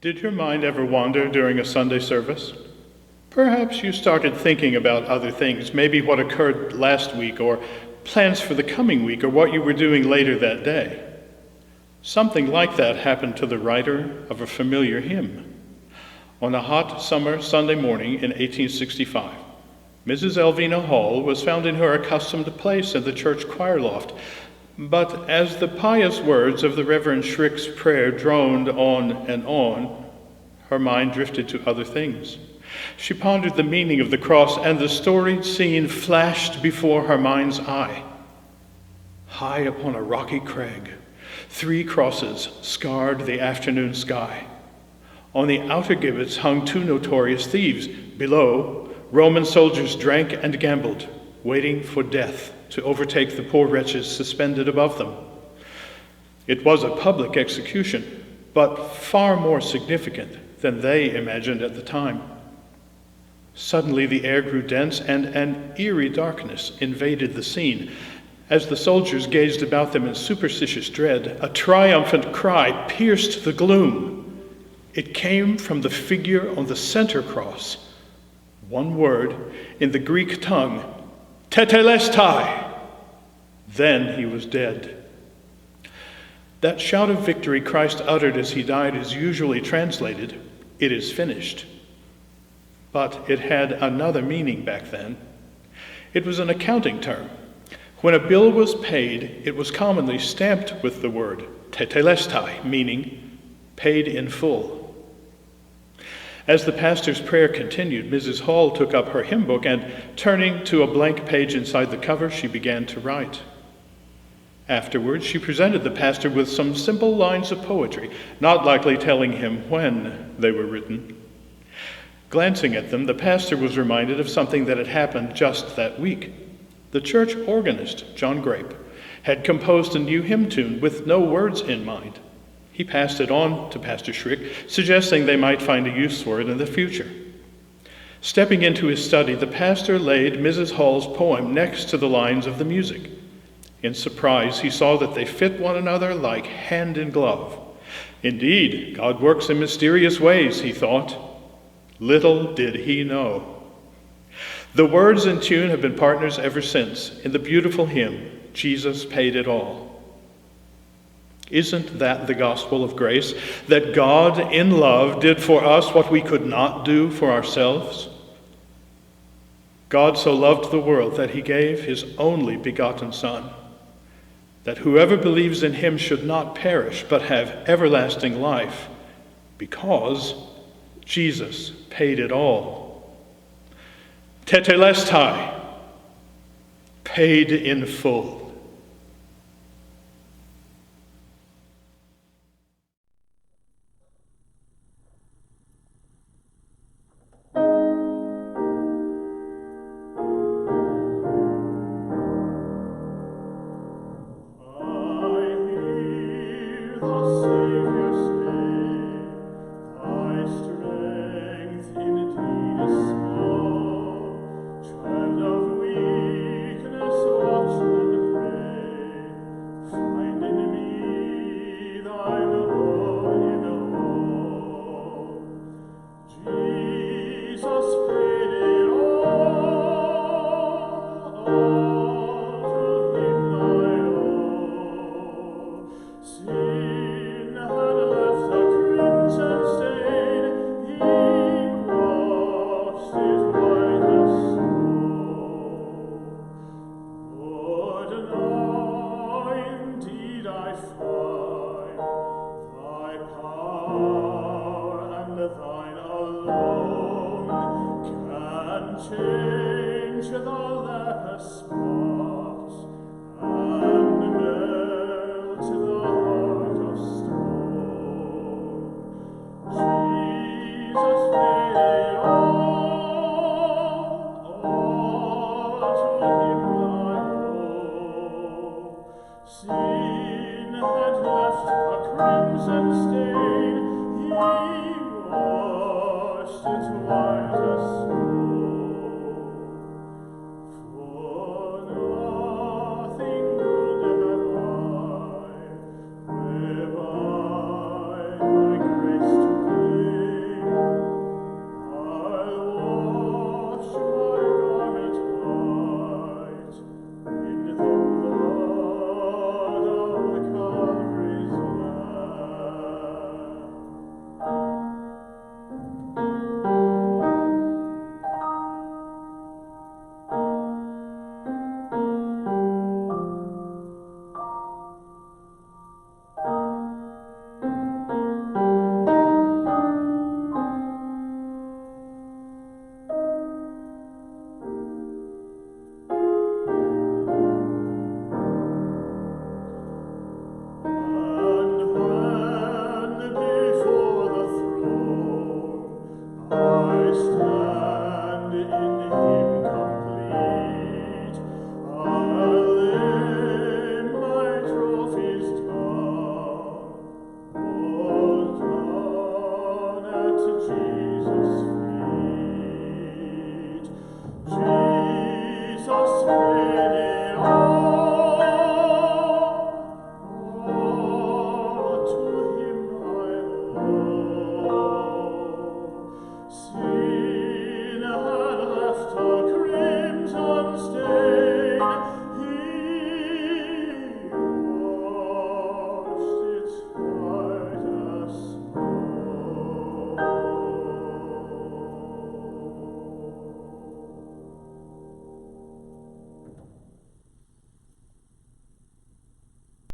Did your mind ever wander during a Sunday service? Perhaps you started thinking about other things, maybe what occurred last week, or plans for the coming week, or what you were doing later that day. Something like that happened to the writer of a familiar hymn. On a hot summer Sunday morning in 1865, Mrs. Elvina Hall was found in her accustomed place in the church choir loft, but as the pious words of the Reverend Schrick's prayer droned on, her mind drifted to other things. She pondered the meaning of the cross, and the storied scene flashed before her mind's eye. High upon a rocky crag, 3 crosses scarred the afternoon sky. On the outer gibbets hung 2 notorious thieves. Below, Roman soldiers drank and gambled, waiting for death to overtake the poor wretches suspended above them. It was a public execution, but far more significant than they imagined at the time. Suddenly the air grew dense, and an eerie darkness invaded the scene. As the soldiers gazed about them in superstitious dread, a triumphant cry pierced the gloom. It came from the figure on the center cross. One word in the Greek tongue, tetelestai. Then he was dead. That shout of victory Christ uttered as he died is usually translated, "It is finished." But it had another meaning back then. It was an accounting term. When a bill was paid, it was commonly stamped with the word tetelestai, meaning paid in full. As the pastor's prayer continued, Mrs. Hall took up her hymn book and, turning to a blank page inside the cover, she began to write. Afterwards, she presented the pastor with some simple lines of poetry, not likely telling him when they were written. Glancing at them, the pastor was reminded of something that had happened just that week. The church organist, John Grape, had composed a new hymn tune with no words in mind. He passed it on to Pastor Schrick, suggesting they might find a use for it in the future. Stepping into his study, the pastor laid Mrs. Hall's poem next to the lines of the music. In surprise, he saw that they fit one another like hand in glove. Indeed, God works in mysterious ways, he thought. Little did he know. The words and tune have been partners ever since in the beautiful hymn, Jesus Paid It All. Isn't that the gospel of grace? That God in love did for us what we could not do for ourselves? God so loved the world that he gave his only begotten Son, that whoever believes in him should not perish but have everlasting life, because Jesus paid it all. Tetelestai, paid in full. Change the leper spot.